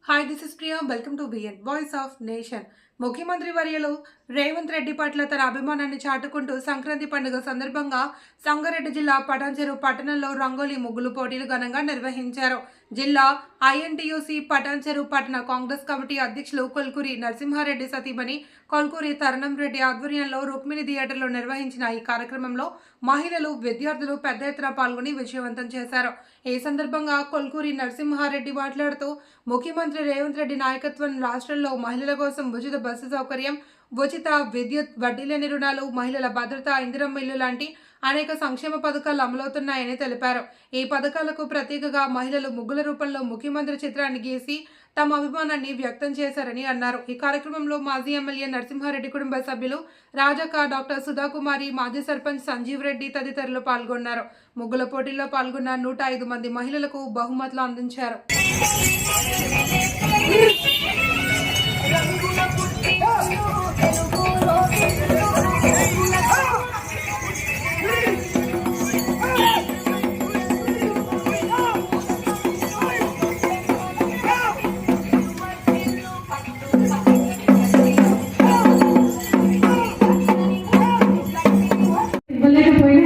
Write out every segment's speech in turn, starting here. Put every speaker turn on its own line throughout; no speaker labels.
Hi, this is Priya. Welcome to VN Voice of Nation. ముఖ్యమంత్రి వర్యులు రేవంత్ రెడ్డి పట్ల తన అభిమానాన్ని చాటుకుంటూ సంక్రాంతి పండుగ సందర్భంగా సంగారెడ్డి జిల్లా పటాన్చెరు పట్టణంలో రంగోలీ ముగ్గులు పోటీలు ఘనంగా నిర్వహించారు. జిల్లా ఐఎన్టీయూసీ పటాన్చెరు పట్టణ కాంగ్రెస్ కమిటీ అధ్యక్షులు కొల్కూరి నరసింహారెడ్డి సతీమణి కొల్కూరి తరుణం రెడ్డి ఆధ్వర్యంలో రుక్మిణి థియేటర్లో నిర్వహించిన ఈ కార్యక్రమంలో మహిళలు, విద్యార్థులు పెద్ద ఎత్తున పాల్గొని విజయవంతం చేశారు. ఈ సందర్భంగా కొల్కూరి నరసింహారెడ్డి మాట్లాడుతూ ముఖ్యమంత్రి రేవంత్ రెడ్డి నాయకత్వం రాష్ట్రంలో మహిళల కోసం ఉచిత బస్సు సౌకర్యం, ఉచిత విద్యుత్, వడ్డీ లేని రుణాలు, మహిళల భద్రత, ఇందిరమ్మ ఇల్లు లాంటి అనేక సంక్షేమ పథకాలు అమలవుతున్నాయని తెలిపారు. ఈ పథకాలకు ప్రత్యేకంగా మహిళలు ముగ్గుల రూపంలో ముఖ్యమంత్రి చిత్రాన్ని గీసి తమ అభిమానాన్ని వ్యక్తం చేశారని అన్నారు. ఈ కార్యక్రమంలో మాజీ ఎమ్మెల్యే నరసింహారెడ్డి కుటుంబ సభ్యులు రాజక్క, డాక్టర్ సుధాకుమారి, మాజీ సర్పంచ్ సంజీవ్ రెడ్డి తదితరులు పాల్గొన్నారు. ముగ్గుల పోటీల్లో పాల్గొన్న 105 మంది మహిళలకు బహుమతులు అందించారు.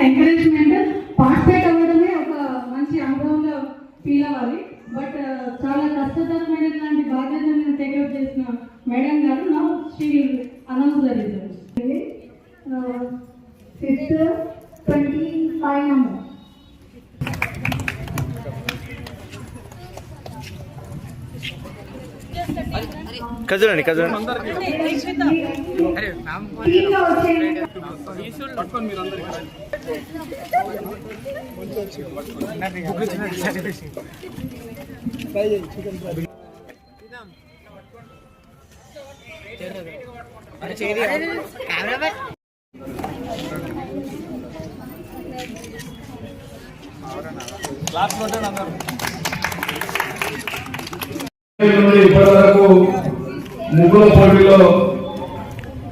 ఎంకరేజ్మెంట్ పార్టిసిపేట్ అవ్వడమే ఒక మంచి అనుభవంగా ఫీల్ అవ్వాలి. బట్ చాలా కష్టతరమైనటువంటి బాధ్యతను టేకప్ చేసిన మేడం గారు నా శ్రీ అనౌన్స్ జరిగింది 25 నెంబర్.
కజరండి
ఇప్పటివరకు ముగ్గుల పోటీలో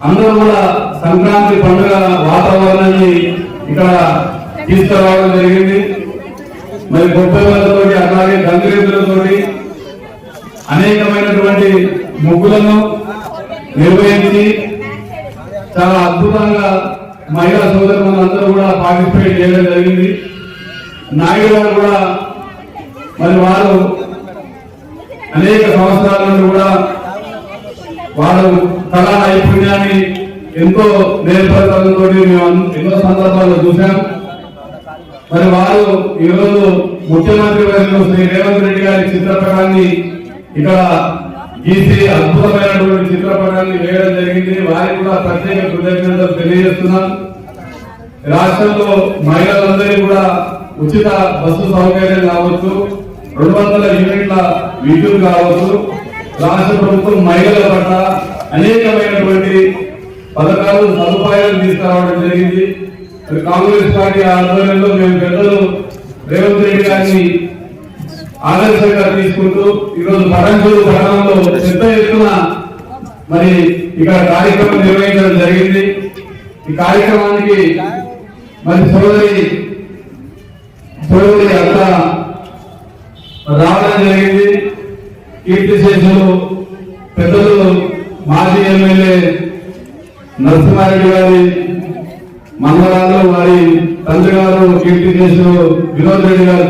అందరూ కూడా సంక్రాంతి పండుగ వాతావరణాన్ని ఇక్కడ తీసుకురావడం జరిగింది. మరి గొప్పలతో అలాగే గంగిరెద్దులతో అనేకమైనటువంటి ముగ్గులను నిర్వహించి చాలా అద్భుతంగా మహిళా సోదరులందరూ కూడా పార్టిసిపేట్ చేయడం జరిగింది. నాయుడు గారు కూడా మరి వారు అనేక సంవత్సరాల నుండి కూడా వారు కళా నైపుణ్యాన్ని ఎంతో నేర్పడంతో మేము ఎన్నో సందర్భాల్లో చూసాం. మరి వారు ఈరోజు ముఖ్యమంత్రి వర్యులు శ్రీ రేవంత్ రెడ్డి గారి చిత్రపటాన్ని ఇక్కడ గీసి అద్భుతమైనటువంటి చిత్రపటాన్ని వేయడం జరిగింది. వారికి కూడా ప్రత్యేక కృతజ్ఞతలు తెలియజేస్తున్నాం. రాష్ట్రంలో మహిళలందరికీ కూడా ఉచిత బస్సు సౌకర్యం కావచ్చు, 200 యూనిట్ల విద్యుత్ కావచ్చు, రాష్ట్ర ప్రభుత్వం మహిళల పట్ల అనేకమైనటువంటి పథకాలు, సదుపాయాలు తీసుకురావడం జరిగింది. కాంగ్రెస్ పార్టీ ఆధ్వర్యంలో మేము పెద్దలు రేవంత్ రెడ్డి గారిని ఆదర్శంగా తీసుకుంటూ ఈరోజు పటాన్చెరు పట్టణంలో పెద్ద ఎత్తున మరి ఇక్కడ కార్యక్రమం నిర్వహించడం జరిగింది. ఈ కార్యక్రమానికి మరి సోదరి అంతా రావడం జరిగింది. కీర్తిశేషులు పెద్దలు మాజీ ఎమ్మెల్యే నరసింహారెడ్డి గారి మనవరాలు, వారి తండ్రి గారు కీర్తిశేషులు వినోద్ రెడ్డి గారు